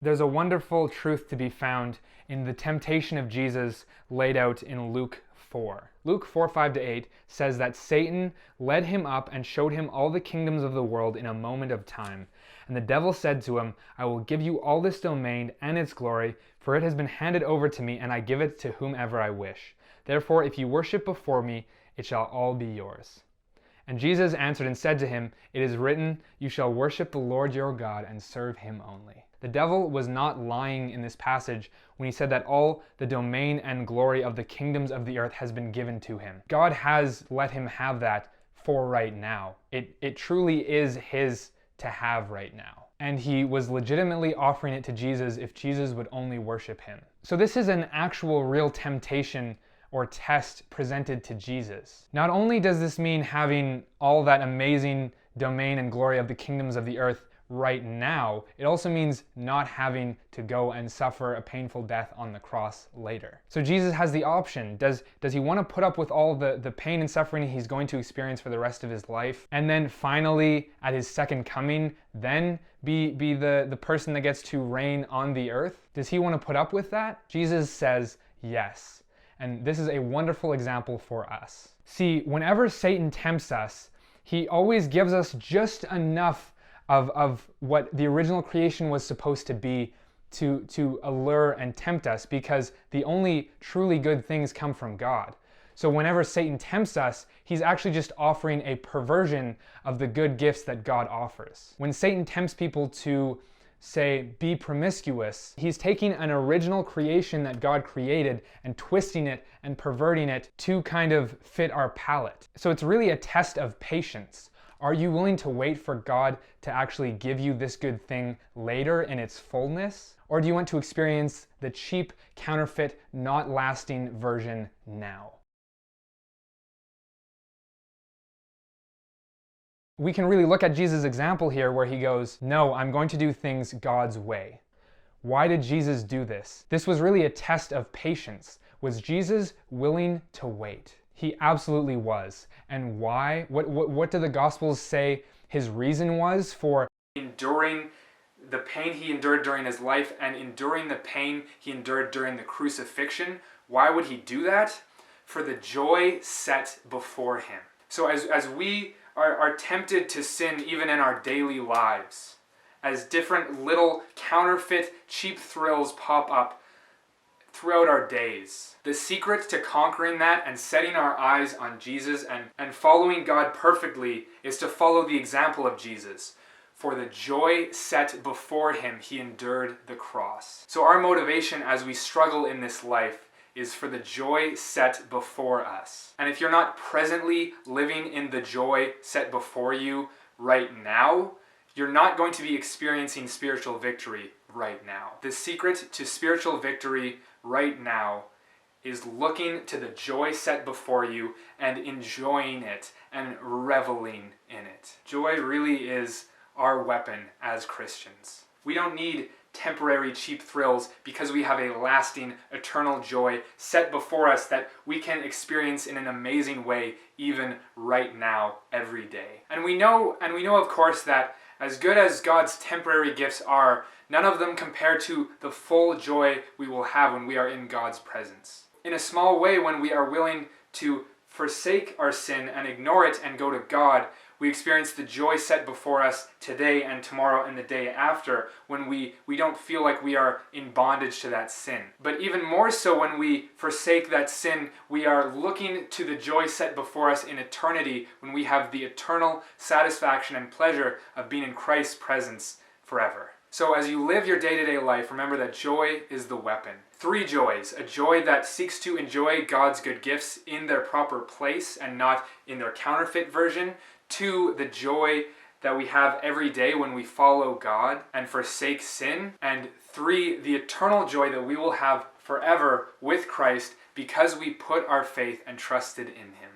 There's a wonderful truth to be found in the temptation of Jesus laid out in Luke 4. Luke 4, 5-8 says that Satan led him up and showed him all the kingdoms of the world in a moment of time. And the devil said to him, I will give you all this domain and its glory, for it has been handed over to me, and I give it to whomever I wish. Therefore, if you worship before me, it shall all be yours. And Jesus answered and said to him, It is written, You shall worship the Lord your God and serve him only. The devil was not lying in this passage when he said that all the domain and glory of the kingdoms of the earth has been given to him. God has let him have that for right now. It truly is his to have right now. And he was legitimately offering it to Jesus if Jesus would only worship him. So this is an actual real temptation or test presented to Jesus. Not only does this mean having all that amazing domain and glory of the kingdoms of the earth right now, it also means not having to go and suffer a painful death on the cross later. So Jesus has the option. Does he want to put up with all the pain and suffering he's going to experience for the rest of his life, and then finally at his second coming then be the person that gets to reign on the earth? Does he want to put up with that? Jesus says yes. And this is a wonderful example for us. See, whenever Satan tempts us, he always gives us just enough of what the original creation was supposed to be to allure and tempt us, because the only truly good things come from God. So whenever Satan tempts us, he's actually just offering a perversion of the good gifts that God offers. When Satan tempts people to, say, be promiscuous, he's taking an original creation that God created and twisting it and perverting it to kind of fit our palate. So it's really a test of patience. Are you willing to wait for God to actually give you this good thing later in its fullness? Or do you want to experience the cheap, counterfeit, not lasting version now? We can really look at Jesus' example here where he goes, no, I'm going to do things God's way. Why did Jesus do this? This was really a test of patience. Was Jesus willing to wait? He absolutely was. And why? What do the Gospels say his reason was for enduring the pain he endured during his life and enduring the pain he endured during the crucifixion? Why would he do that? For the joy set before him. So as we are tempted to sin even in our daily lives, as different little counterfeit cheap thrills pop up throughout our days, the secret to conquering that and setting our eyes on Jesus and following God perfectly is to follow the example of Jesus. For the joy set before him, he endured the cross. So our motivation as we struggle in this life is for the joy set before us. And if you're not presently living in the joy set before you right now, you're not going to be experiencing spiritual victory right now. The secret to spiritual victory right now is looking to the joy set before you and enjoying it and reveling in it. Joy really is our weapon as Christians. We don't need temporary cheap thrills because we have a lasting eternal joy set before us that we can experience in an amazing way even right now every day. And we know of course that as good as God's temporary gifts are, none of them compare to the full joy we will have when we are in God's presence. In a small way, when we are willing to forsake our sin and ignore it and go to God, we experience the joy set before us today and tomorrow and the day after when we don't feel like we are in bondage to that sin. But even more so when we forsake that sin, we are looking to the joy set before us in eternity when we have the eternal satisfaction and pleasure of being in Christ's presence forever. So as you live your day-to-day life, remember that joy is the weapon. 3 joys. A joy that seeks to enjoy God's good gifts in their proper place and not in their counterfeit version. 2, the joy that we have every day when we follow God and forsake sin. And 3, the eternal joy that we will have forever with Christ because we put our faith and trusted in him.